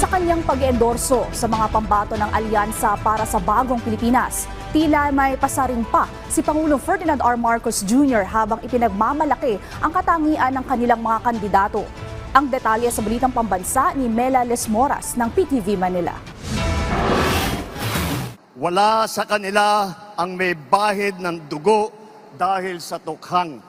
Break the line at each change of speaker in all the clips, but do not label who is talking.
kanyang pag-endorso sa mga pambato ng alyansa para sa bagong Pilipinas, tila may pasaring pa si Pangulong Ferdinand R. Marcos Jr. habang ipinagmamalaki ang katangian ng kanilang mga kandidato. Ang detalye sa Balitang Pambansa ni Mela Lesmoras ng PTV Manila.
Wala sa kanila ang may bahid ng dugo dahil sa tukhang.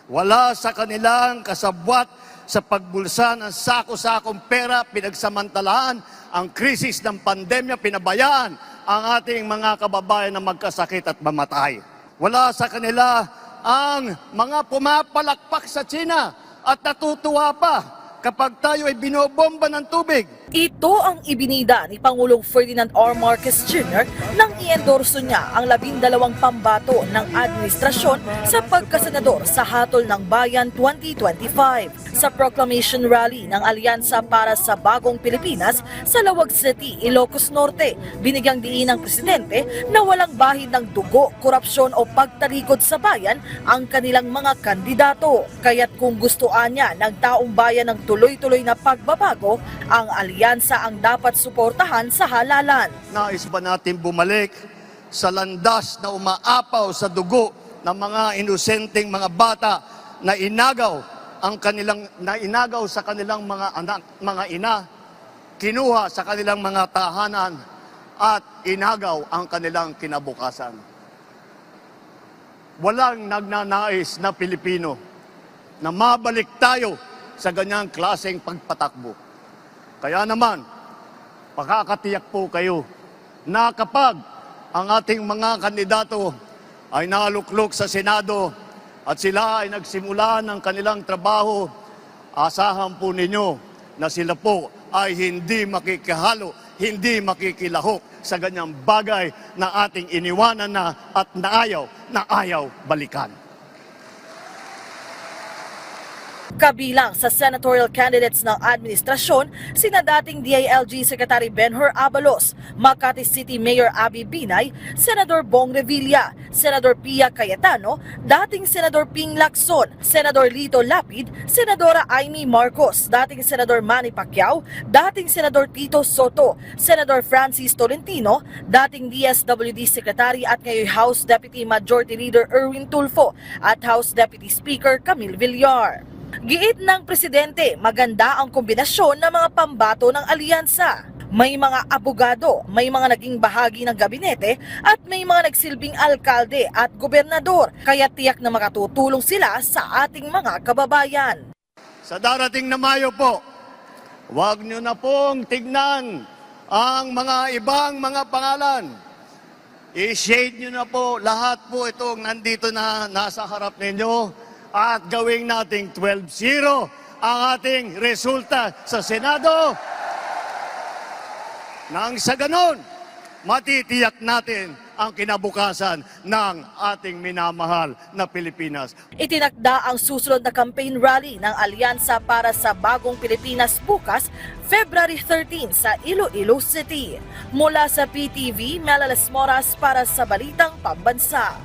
Wala sa kanilang kasabwat sa pagbulsa ng sako-sakong pera, pinagsamantalaan ang krisis ng pandemya, pinabayaan ang ating mga kababayan na magkasakit at mamatay. Wala sa kanila ang mga pumapalakpak sa China at natutuwa pa kapag tayo ay binobomba ng tubig.
Ito ang ibinida ni Pangulong Ferdinand R. Marcos Jr. nang i-endorso niya ang 12 pambato ng administrasyon sa pagkasenador sa Hatol ng Bayan 2025. Sa proclamation rally ng Alyansa para sa Bagong Pilipinas sa Lawag City, Ilocos Norte, binigyang diin ng presidente na walang bahid ng dugo, korupsyon o pagtalikod sa bayan ang kanilang mga kandidato. Kaya't kung gustuan niya ng taong bayan ng tuloy-tuloy na pagbabago, ang alyansa ang dapat suportahan sa halalan.
Nais ba natin bumalik sa landas na umaapaw sa dugo ng mga inosenteng mga bata na inagaw sa kanilang mga anak, mga ina, kinuha sa kanilang mga tahanan at inagaw ang kanilang kinabukasan. Walang nagnanais na Pilipino na mabalik tayo sa ganyang klaseng pagpatakbo. Kaya naman, pakakatiyak po kayo na kapag ang ating mga kandidato ay naluklok sa Senado at sila ay nagsimula ng kanilang trabaho, asahan po ninyo na sila po ay hindi makikihalo, hindi makikilahok sa ganyang bagay na ating iniwanan na at naayaw balikan.
Kabilang sa senatorial candidates ng administrasyon, sina dating DILG Secretary Benhur Abalos, Makati City Mayor Abby Binay, Senador Bong Revilla, Senador Pia Cayetano, dating Senador Ping Lacson, Senador Lito Lapid, Senadora Amy Marcos, dating Senador Manny Pacquiao, dating Senador Tito Soto, Senador Francis Tolentino, dating DSWD Secretary at ngayon House Deputy Majority Leader Erwin Tulfo at House Deputy Speaker Camille Villar. Giit ng presidente, maganda ang kombinasyon ng mga pambato ng alyansa. May mga abogado, may mga naging bahagi ng gabinete at may mga nagsilbing alkalde at gobernador, kaya tiyak na makatutulong sila sa ating mga kababayan.
Sa darating na Mayo po, huwag nyo na pong tignan ang mga ibang mga pangalan. I-shade nyo na po lahat po itong nandito na nasa harap ninyo. At gawing nating 12-0 ang ating resulta sa Senado. Nang sa ganon, matitiyak natin ang kinabukasan ng ating minamahal na Pilipinas.
Itinakda ang susunod na campaign rally ng Alyansa para sa Bagong Pilipinas bukas, February 13 sa Iloilo City. Mula sa PTV, Mela Lesmoras para sa Balitang Pambansa.